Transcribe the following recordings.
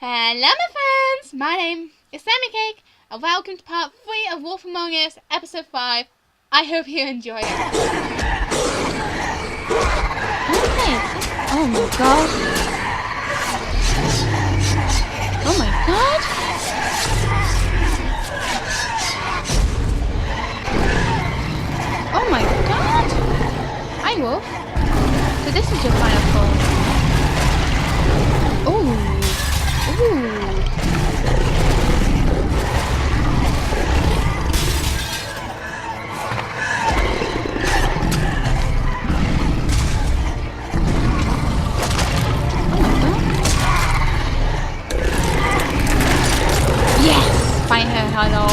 Hello my friends, my name is SammiiCake and welcome to part 3 of Wolf Among Us episode 5. I hope you enjoy it. Okay. Oh my god. Oh my god. Oh my god. Hi Wolf. So this is your final call. Ooh. Ooh. Yes! Find her, hello.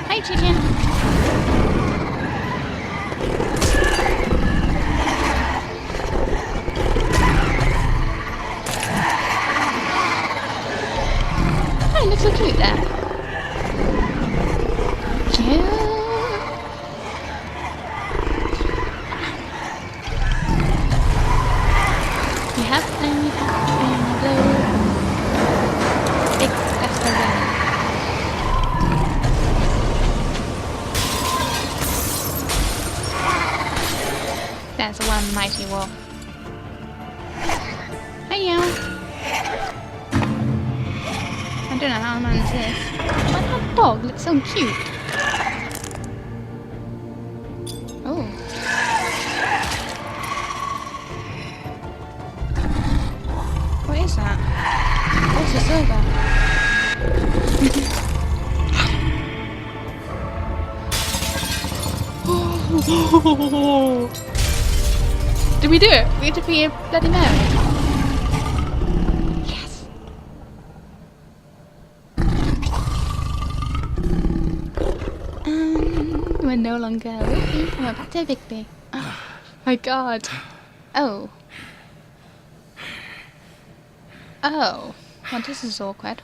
Hi, chicken. Oh, looks so cute there. Cute. We have blue. Big gust of wind. That's one mighty wolf. Hiya. I don't know how I'm on this. Why that dog looks so cute? Oh. What is that? What's the silver? Did we do it? We had to be a Bloody Mary. Yes. We're no longer Bigby. We're back to Bigby. Oh my god. Oh. Oh. Well, this is awkward.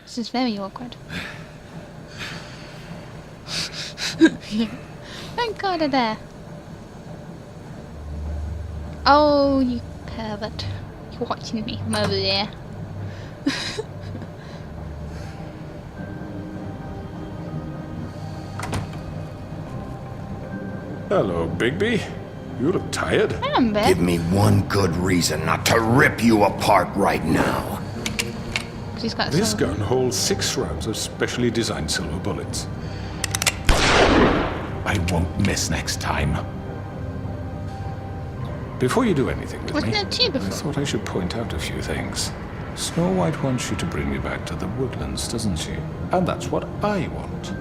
This is very awkward. Thank God they're there. Oh, you pervert. You're watching me from over there. Hello, Bigby. You look tired. I am a bit. Give me one good reason not to rip you apart right now. She's got This some. gun holds 6 rounds of specially designed silver bullets. I won't miss next time. Before you do anything with Wasn't me, there two I before? thought I should point out a few things. Snow White wants you to bring me back to the woodlands, doesn't she? And that's what I want.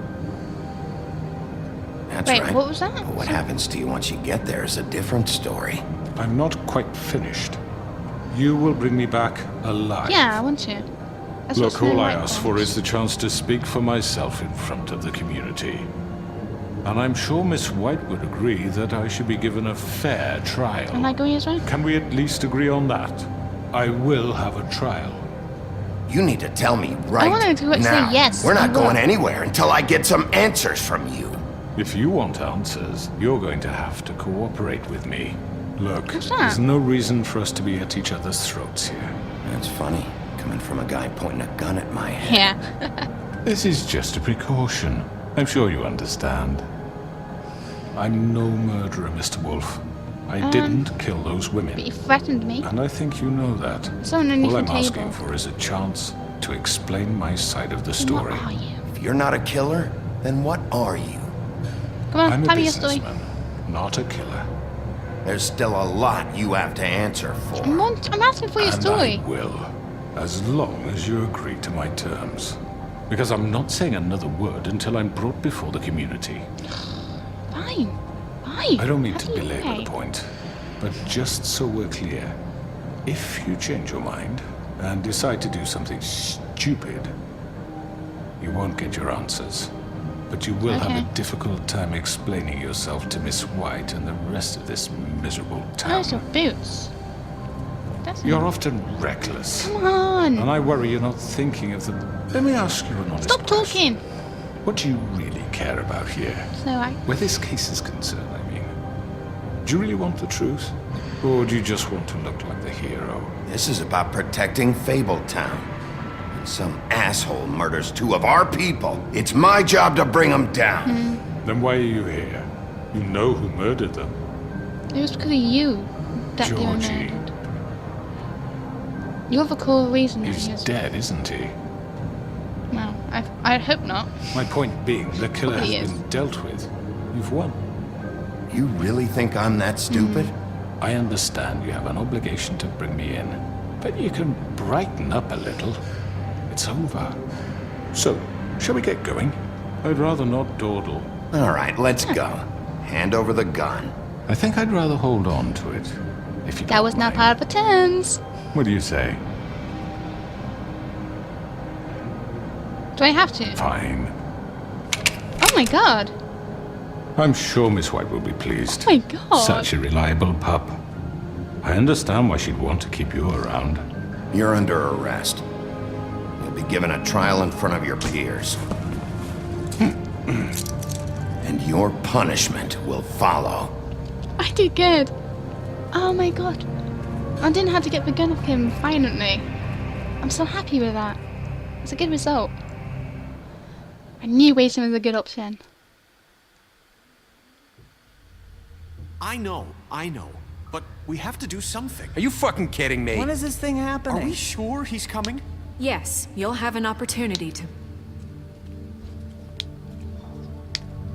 That's Wait, right. what was that? But what happens to you once you get there is a different story. I'm not quite finished. You will bring me back alive. Yeah, I want to. That's Look, what Snow all I White ask for wants. is the chance to speak for myself in front of the community. And I'm sure Miss White would agree that I should be given a fair trial. Am I going as well? Can we at least agree on that? I will have a trial. You need to tell me right wanted to say now. yes, We're not you will. going anywhere until I get some answers from you. If you want answers, you're going to have to cooperate with me. Look, What's that? there's no reason for us to be at each other's throats here. That's funny, coming from a guy pointing a gun at my head. Yeah. This is just a precaution. I'm sure you understand. I'm no murderer, Mr. Wolf. I didn't kill those women. But you threatened me. And I think you know that. Someone underneath All I'm the asking table. for is a chance to explain my side of the story. What are you? If you're not a killer, then what are you? Come on, I'm a tell me your story. businessman, not a killer. There's still a lot you have to answer for. I'm asking for your And story. I will, as long as you agree to my terms. Because I'm not saying another word until I'm brought before the community. Fine. Fine. I don't mean How to do you belabor behave? the point, but just so we're clear, if you change your mind and decide to do something stupid, you won't get your answers. But you will have Okay. a difficult time explaining yourself to Miss White and the rest of this miserable town. Where's your boots? That's You're often reckless. Come on. And I worry you're not thinking of the... Let me ask you an honest Stop question. talking. What do you really care about here? So Where this case is concerned, I mean. Do you really want the truth? Or do you just want to look like the hero? This is about protecting Fabletown. And some asshole murders 2 of our people. It's my job to bring them down. Then why are you here? You know who murdered them. it was because of you that they were Georgie. murdered. You're the core reason that He's he was... dead, isn't he? Well, I hope not. My point being, the killer has Probably is. been dealt with. You've won. You really think I'm that stupid? I understand you have an obligation to bring me in, but you can brighten up a little. It's over. So, shall we get going? I'd rather not dawdle. All right, let's go. Hand over the gun. I think I'd rather hold on to it, if you That don't was not mind. part of the terms. What do you say? Do I have to? Fine. Oh my god. I'm sure Miss White will be pleased. Oh my god. Such a reliable pup. I understand why she'd want to keep you around. You're under arrest. You'll be given a trial in front of your peers. And your punishment will follow. I did good. Oh my god. I didn't have to get the gun off him, finally. I'm so happy with that. It's a good result. I knew waiting was a good option. I know. But we have to do something. Are you fucking kidding me? When is this thing Are happening? we sure he's coming? Yes, you'll have an opportunity to...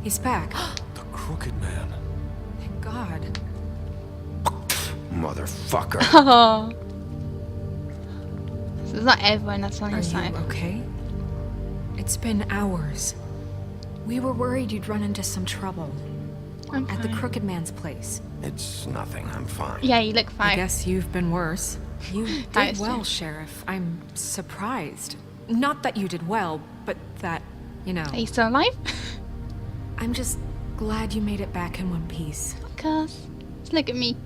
He's back. The Crooked Man. Thank God. Motherfucker. Oh. So it's not everyone that's on Are his you side. okay? It's been hours. We were worried you'd run into some trouble. I'm At the fine. Crooked Man's place. It's nothing, I'm fine. Yeah, you look I fine. guess you've been worse. You That did is well, true. Sheriff. I'm surprised. Not that you did well, but that, you know... Are you still alive? I'm just glad you made it back in one piece. Cuz. Look at me.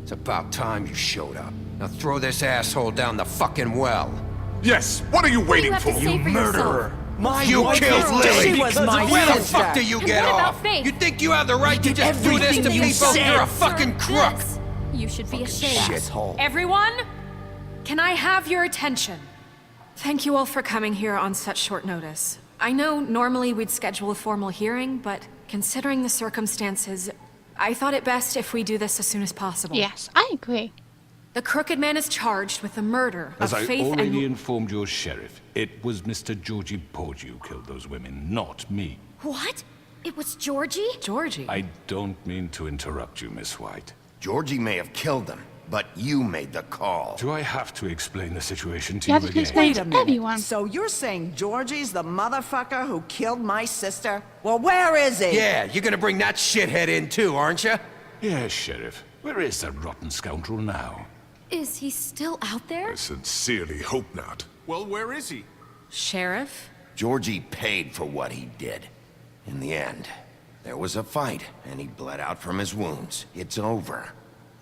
It's about time you showed up. Now throw this asshole down the fucking well. Yes, what are you waiting have to for? say for yourself? My You wife killed is Lily. dead She was because my of Where the you. sister. fuck do you And get what about off? Faith? You think you have the right to just do this to everything you people? said. You're a fucking crook. This, you should be ashamed. Shithole. Everyone, can I have your attention? Thank you all for coming here on such short notice. I know normally we'd schedule a formal hearing, but considering the circumstances, I thought it best if we do this as soon as possible. Yes, I agree. The Crooked Man is charged with the murder As of I Faith already and... informed your sheriff, it was Mr. Georgie Porgy who killed those women, not me. What? It was Georgie? Georgie. I don't mean to interrupt you, Miss White. Georgie may have killed them, but you made the call. Do I have to explain the situation to You you have to again? explain Wait a to minute. everyone. So you're saying Georgie's the motherfucker who killed my sister? Well, where is he? Yeah, you're gonna bring that shithead in too, aren't you? Yes, Sheriff. Where is that rotten scoundrel now? Is he still out there? I sincerely hope not. Well, where is he? Sheriff? Georgie paid for what he did. In the end, there was a fight, and he bled out from his wounds. It's over.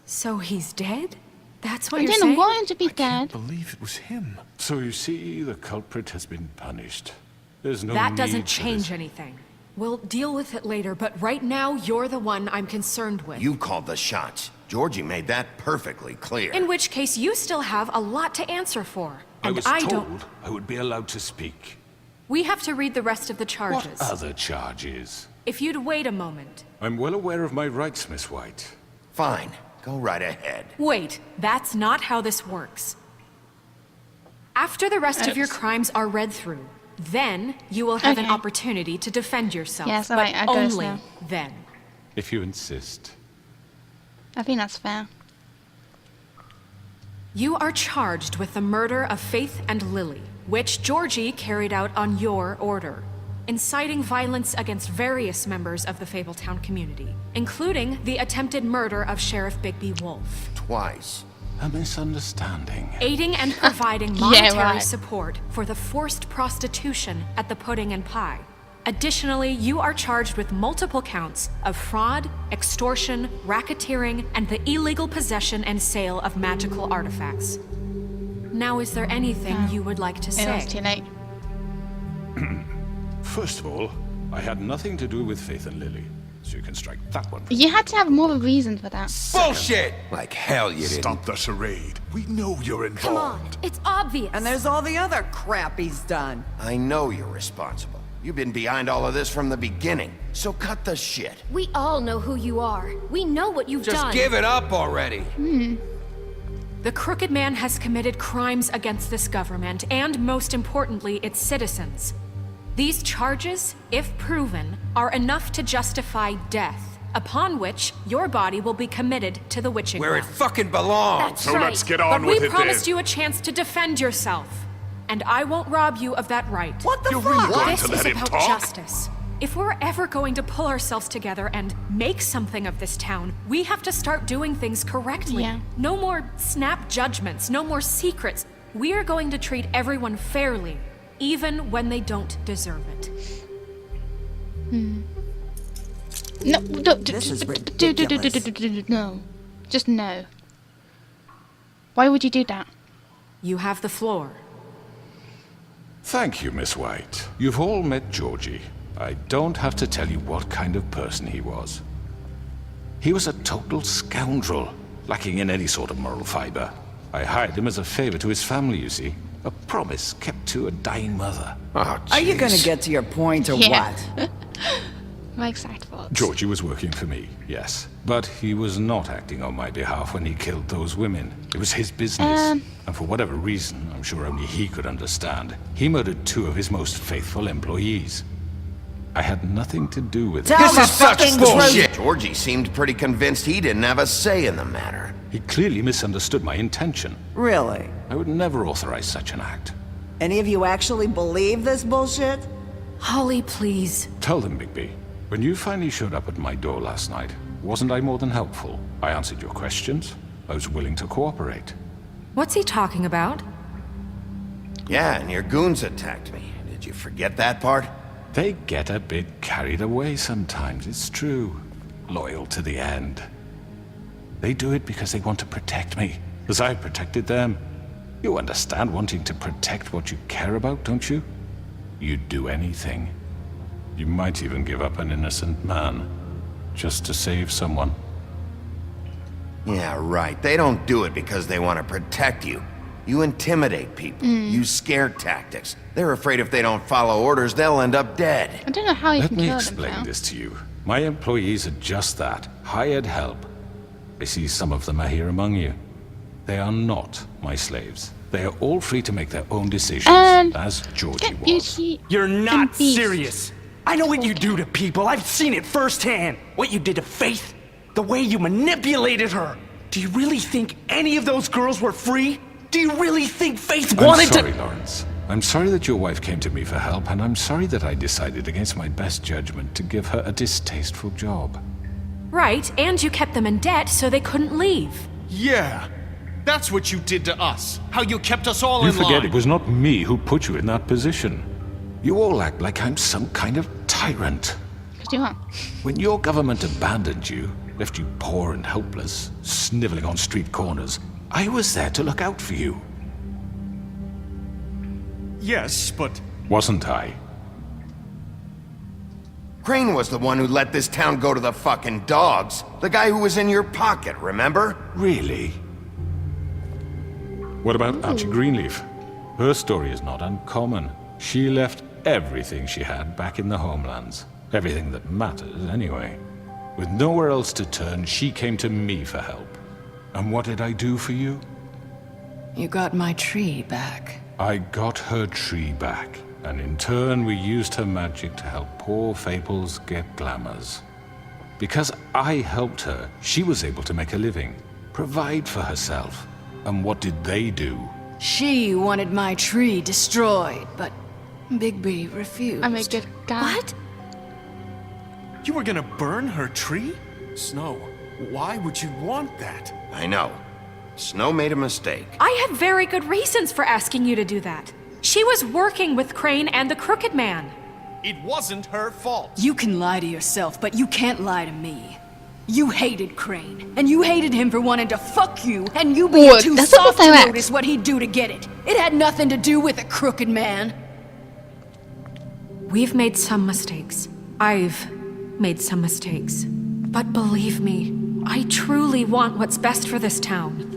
So he's dead? That's what I you're didn't saying? want him to be dead. Believe it was him. So you see, the culprit has been punished. There's no That need doesn't for change this. anything. We'll deal with it later, but right now, you're the one I'm concerned with. You called the shots. Georgie made that perfectly clear. In which case, you still have a lot to answer for. I And was I told don't... I would be allowed to speak. We have to read the rest of the What charges. other charges? If you'd wait a moment. I'm well aware of my rights, Miss White. Fine, go right ahead. Wait, that's not how this works. After the rest of your Oops. crimes are read through, then you will have an Okay. opportunity to defend yourself. Yes, but alright, I guess only so. then. If you insist. I think that's fair. You are charged with the murder of Faith and Lily, which Georgie carried out on your order, inciting violence against various members of the Fabletown community, including the attempted murder of Sheriff Bigby Wolf, Twice. A misunderstanding. aiding and providing Yeah, monetary right. support for the forced prostitution at the Pudding and Pie. Additionally, you are charged with multiple counts of fraud, extortion, racketeering, and the illegal possession and sale of magical artifacts. Now, is there anything you would like to It was too say? late. First of all, I had nothing to do with Faith and Lily, so you can strike that one. You had to have more of a reason for that. Bullshit! Like hell you didn't. Stop the charade. We know you're involved. Come on, it's obvious. And there's all the other crap he's done. I know you're responsible. You've been behind all of this from the beginning, so cut the shit. We all know who you are. We know what you've Just done. give it up already. The Crooked Man has committed crimes against this government and, most importantly, its citizens. These charges, if proven, are enough to justify death, upon which your body will be committed to the witching Where it well. fucking belongs. That's So right. let's get But on we with it promised then. you a chance to defend yourself, and I won't rob you of that right. What the You're fuck? really going This to is let him about talk? justice. If we're ever going to pull ourselves together and make something of this town, we have to start doing things correctly. Yeah. No more snap judgments, no more secrets. We are going to treat everyone fairly, even when they don't deserve it. No, This is ridiculous. no. Just no. Why would you do that? You have the floor. Thank you, Miss White. You've all met Georgie. I don't have to tell you what kind of person he was. He was a total scoundrel, lacking in any sort of moral fiber. I hired him as a favor to his family, you see. A promise kept to a dying mother. Oh, Are you gonna jeez. get to your point or Yeah. what? My exact thoughts. Georgie was working for me, yes. But he was not acting on my behalf when he killed those women. It was his business. And for whatever reason, I'm sure only he could understand, he murdered 2 of his most faithful employees. I had nothing to do with it. Tell This the is such fucking bullshit. truth. Georgie seemed pretty convinced he didn't have a say in the matter. He clearly misunderstood my intention. Really? I would never authorize such an act. Any of you actually believe this bullshit? Holly, please. Tell them, Bigby. When you finally showed up at my door last night, wasn't I more than helpful? I answered your questions. I was willing to cooperate. What's he talking about? Yeah, and your goons attacked me. Did you forget that part? They get a bit carried away sometimes, it's true. Loyal to the end. They do it because they want to protect me, as I protected them. You understand wanting to protect what you care about, don't you? You'd do anything. You might even give up an innocent man, just to save someone. Yeah, right. They don't do it because they want to protect you. You intimidate people, use scare tactics. They're afraid if they don't follow orders, they'll end up dead. I don't know how you Let can me kill them explain now. this to you. My employees are just that, hired help. I see some of them are here among you. They are not my slaves. They are all free to make their own decisions, as Georgie Get was. Beauty You're and not Beast. serious. I know what you do to people. I've seen it firsthand. What you did to Faith. The way you manipulated her. Do you really think any of those girls were free? Do you really think Faith I'm wanted sorry, to... Lawrence. I'm sorry that your wife came to me for help, and I'm sorry that I decided against my best judgment to give her a distasteful job. Right, and you kept them in debt so they couldn't leave. Yeah. That's what you did to us. How you kept us all You in line. forget it was not me who put you in that position. You all act like I'm some kind of tyrant. 'Cause you are. When your government abandoned you, left you poor and helpless, sniveling on street corners, I was there to look out for you. Yes, but Wasn't I? Crane was the one who let this town go to the fucking dogs. The guy who was in your pocket, remember? Really? What about Archie Greenleaf? Her story is not uncommon. She left everything she had back in the homelands. Everything that matters, anyway. With nowhere else to turn, she came to me for help. And what did I do for you? You got my tree back. I got her tree back, and in turn we used her magic to help poor Fables get glamours. Because I helped her, she was able to make a living, provide for herself. And what did they do? She wanted my tree destroyed, but Bigby refused. I'm a good guy. What? you were gonna burn her tree? Snow, why would you want that? I know. Snow made a mistake. I had very good reasons for asking you to do that. She was working with Crane and the Crooked Man. It wasn't her fault. You can lie to yourself, but you can't lie to me. You hated Crane, and you hated him for wanting to fuck you, and you being What? too That's not soft what to I asked. notice what he'd do to get it. It had nothing to do with a Crooked Man. We've made some mistakes. I've made some mistakes. But believe me, I truly want what's best for this town.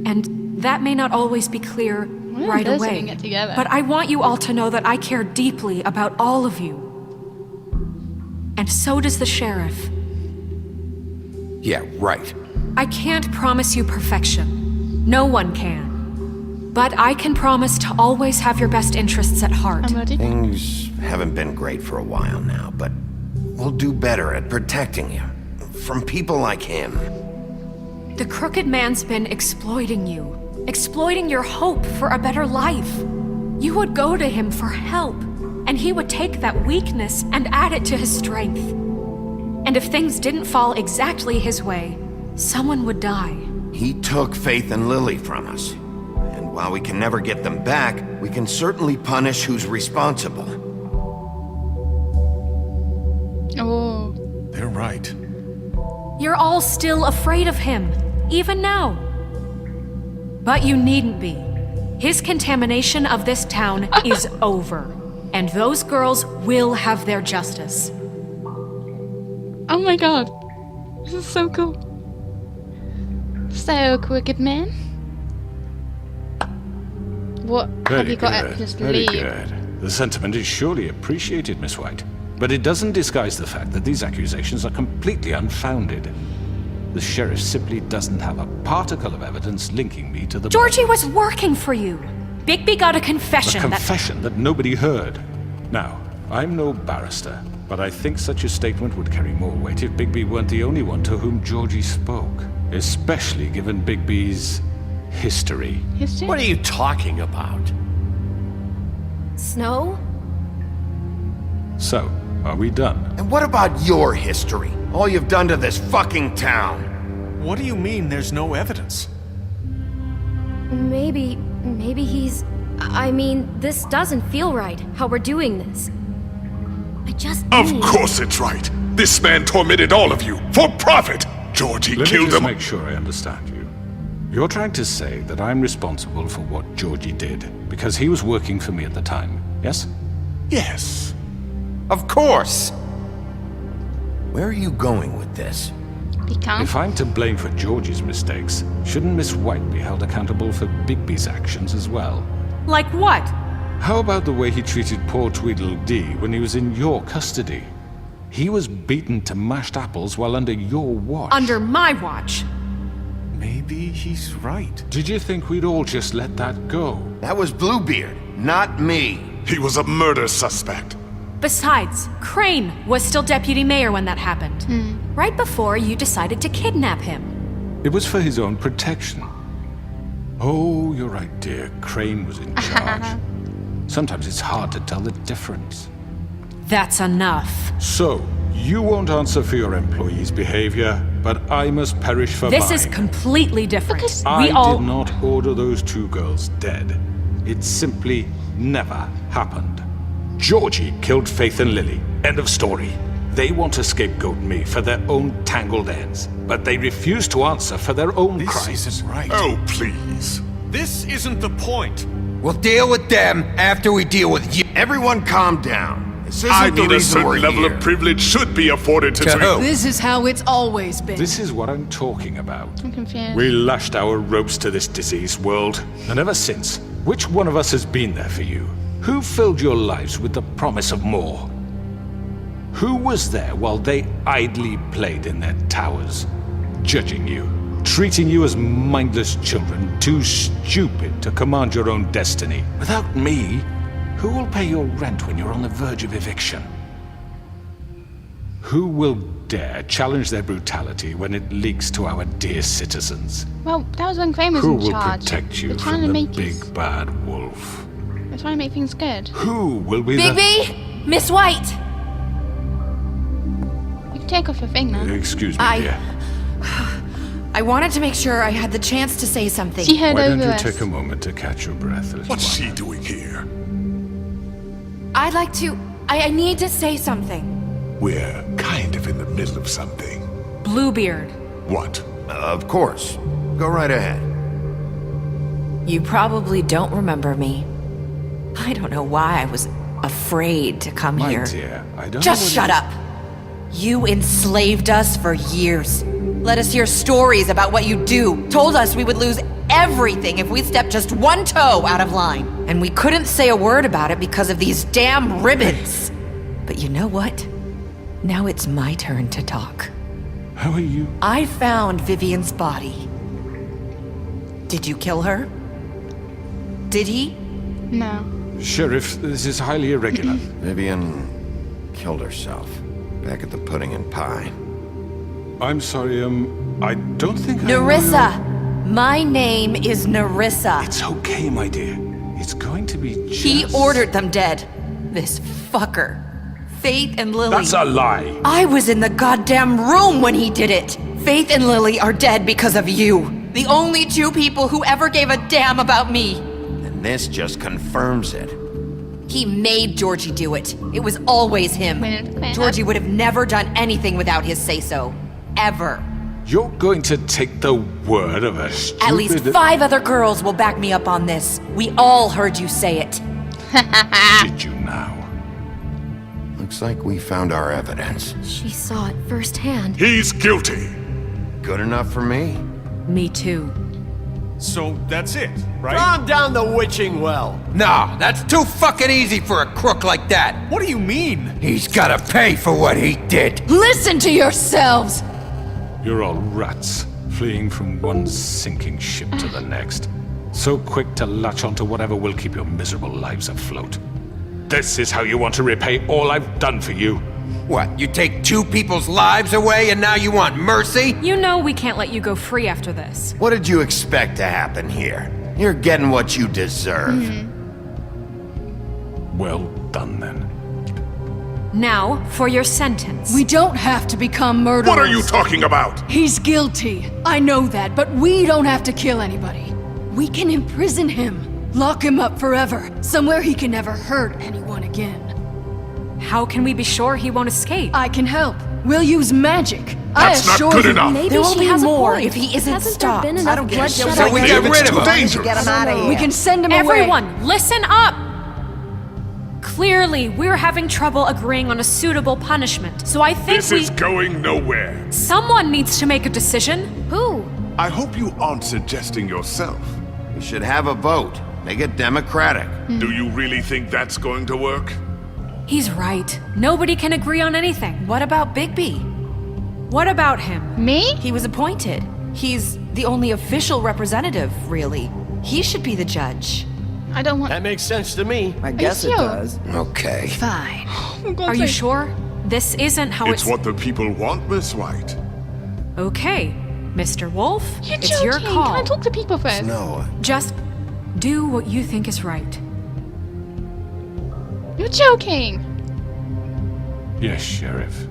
And that may not always be clear right away. But I want you all to know that I care deeply about all of you. And so does the sheriff. Yeah, right. I can't promise you perfection. No one can. But I can promise to always have your best interests at heart. I'm ready. Things haven't been great for a while now, but we'll do better at protecting you. From people like him. The crooked man's been exploiting you. Exploiting your hope for a better life. You would go to him for help, and he would take that weakness and add it to his strength. And if things didn't fall exactly his way, someone would die. He took Faith and Lily from us. And while we can never get them back, we can certainly punish who's responsible. Oh. They're right. You're all still afraid of him, even now. But you needn't be. His contamination of this town is over. And those girls will have their justice. Oh my god. This is so cool. So, crooked man. What have you got up his Very sleeve? good. The sentiment is surely appreciated, Miss White. But it doesn't disguise the fact that these accusations are completely unfounded. The sheriff simply doesn't have a particle of evidence linking me to the... Georgie was working for you. Bigby got a confession. A confession that nobody heard. Now, I'm no barrister, but I think such a statement would carry more weight if Bigby weren't the only one to whom Georgie spoke. Especially given Bigby's history. History? What are you talking about? Snow? So, are we done? And what about your history? All you've done to this fucking town? What do you mean there's no evidence? Maybe he's... I mean, this doesn't feel right, how we're doing this. I just Of need... course it's right. This man tormented all of you for profit. Georgie Let me killed just him. make sure I understand you. You're trying to say that I'm responsible for what Georgie did because he was working for me at the time, yes? Yes. Of course! Where are you going with this? He can't. If I'm to blame for Georgie's mistakes, shouldn't Miss White be held accountable for Bigby's actions as well? Like what? How about the way he treated poor Tweedledee when he was in your custody? He was beaten to mashed apples while under your watch. Under my watch. Maybe he's right. Did you think we'd all just let that go? That was Bluebeard, not me. He was a murder suspect. Besides, Crane was still deputy mayor when that happened. Right before you decided to kidnap him. It was for his own protection. Oh, you're right, dear. Crane was in charge. Sometimes it's hard to tell the difference. That's enough. So, you won't answer for your employees' behavior, but I must perish for This mine. is completely different. Because I We all... did not order those two girls dead. It simply never happened. Georgie killed Faith and Lily. End of story. They want to scapegoat me for their own tangled ends, but they refuse to answer for their own This crimes. isn't right. Oh, please. This isn't the point. We'll deal with them after we deal with you. Everyone calm down. This isn't I the thought a reason we're certain level here. of privilege should be afforded to... To who? This is how it's always been. This is what I'm talking about. I'm confused. We lashed our ropes to this diseased world, and ever since, which one of us has been there for you? Who filled your lives with the promise of more? Who was there while they idly played in their towers, judging you, treating you as mindless children, too stupid to command your own destiny? Without me, who will pay your rent when you're on the verge of eviction? Who will dare challenge their brutality when it leaks to our dear citizens? Well, that was when Crane was Who in will charge. protect you They're trying from to the make big us- bad wolf? They're trying to make things good. Who will be Bigby! Miss White! You can take off your thing now. Excuse me, dear. I wanted to make sure I had the chance to say something. She heard Why over don't you us. take a moment to catch your breath, little What's one? she doing here? I'd like to... I need to say something. We're kind of in the middle of something. Bluebeard. What? Of course. Go right ahead. You probably don't remember me. I don't know why I was afraid to come My here. dear, I don't Just know shut whether- up. You enslaved us for years. Let us hear stories about what you do. Told us we would lose everything if we stepped just one toe out of line. And we couldn't say a word about it because of these damn ribbons. But you know what? Now it's my turn to talk. How are you? I found Vivian's body. Did you kill her? Did he? No. Sheriff, this is highly irregular. Vivian killed herself back at the pudding and pie. I'm sorry, I don't think Nerissa! My name is Nerissa. It's okay, my dear. It's going to be just... He ordered them dead. This fucker. Faith and Lily. That's a lie. I was in the goddamn room when he did it. Faith and Lily are dead because of you. The only two people who ever gave a damn about me. And this just confirms it. He made Georgie do it. It was always him. Georgie would have never done anything without his say-so. Ever. You're going to take the word of a stupid... At least 5 other girls will back me up on this. We all heard you say it. Did you now? Looks like we found our evidence. She saw it firsthand. He's guilty. Good enough for me? Me too. So that's it, right? Calm down the witching well. No, that's too fucking easy for a crook like that. What do you mean? He's gotta pay for what he did. Listen to yourselves! You're all rats, fleeing from one sinking ship to the next. So quick to latch onto whatever will keep your miserable lives afloat. This is how you want to repay all I've done for you? What, you take 2 people's lives away and now you want mercy? You know we can't let you go free after this. What did you expect to happen here? You're getting what you deserve. Well done, then. Now, for your sentence. We don't have to become murderers. What are you talking about? He's guilty. I know that, but we don't have to kill anybody. We can imprison him. Lock him up forever. Somewhere he can never hurt anyone again. How can we be sure he won't escape? I can help. We'll use magic. That's not good enough. Maybe There will she be has more a point. if he isn't Hasn't stopped. there been I enough don't give a bloodshed? shit. So we get rid of him. Dangerous. Get him out of here. We can send him away. Everyone, listen up! Clearly, we're having trouble agreeing on a suitable punishment, so I think This is going nowhere. Someone needs to make a decision. Who? I hope you aren't suggesting yourself. We should have a vote. Make it democratic. Do you really think that's going to work? He's right. Nobody can agree on anything. What about Bigby? What about him? Me? He was appointed. He's the only official representative, really. He should be the judge. I don't want... That makes sense to me. I guess it sure? does. Okay. Fine. Are you sure? This isn't how It's what the people want, Miss White. Okay, Mr. Wolf, You're it's joking. your call. Can I talk to people first? No. Just do what you think is right. You're joking. Yes, Sheriff.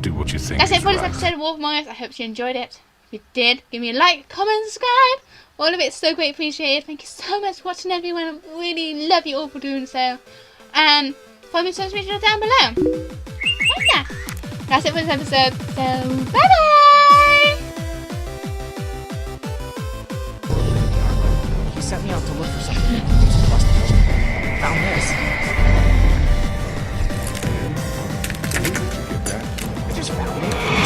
Do what you think That's is it for this right. episode of Wolf Among Us. I hope you enjoyed it. If you did, give me a like, comment, subscribe. All of it's so great appreciated. Thank you so much for watching, everyone. I really love you all for doing so. And follow me on social media down below. Yeah. That's it for this episode. So, bye-bye. He sent me out to look for something. Found this. I just found it.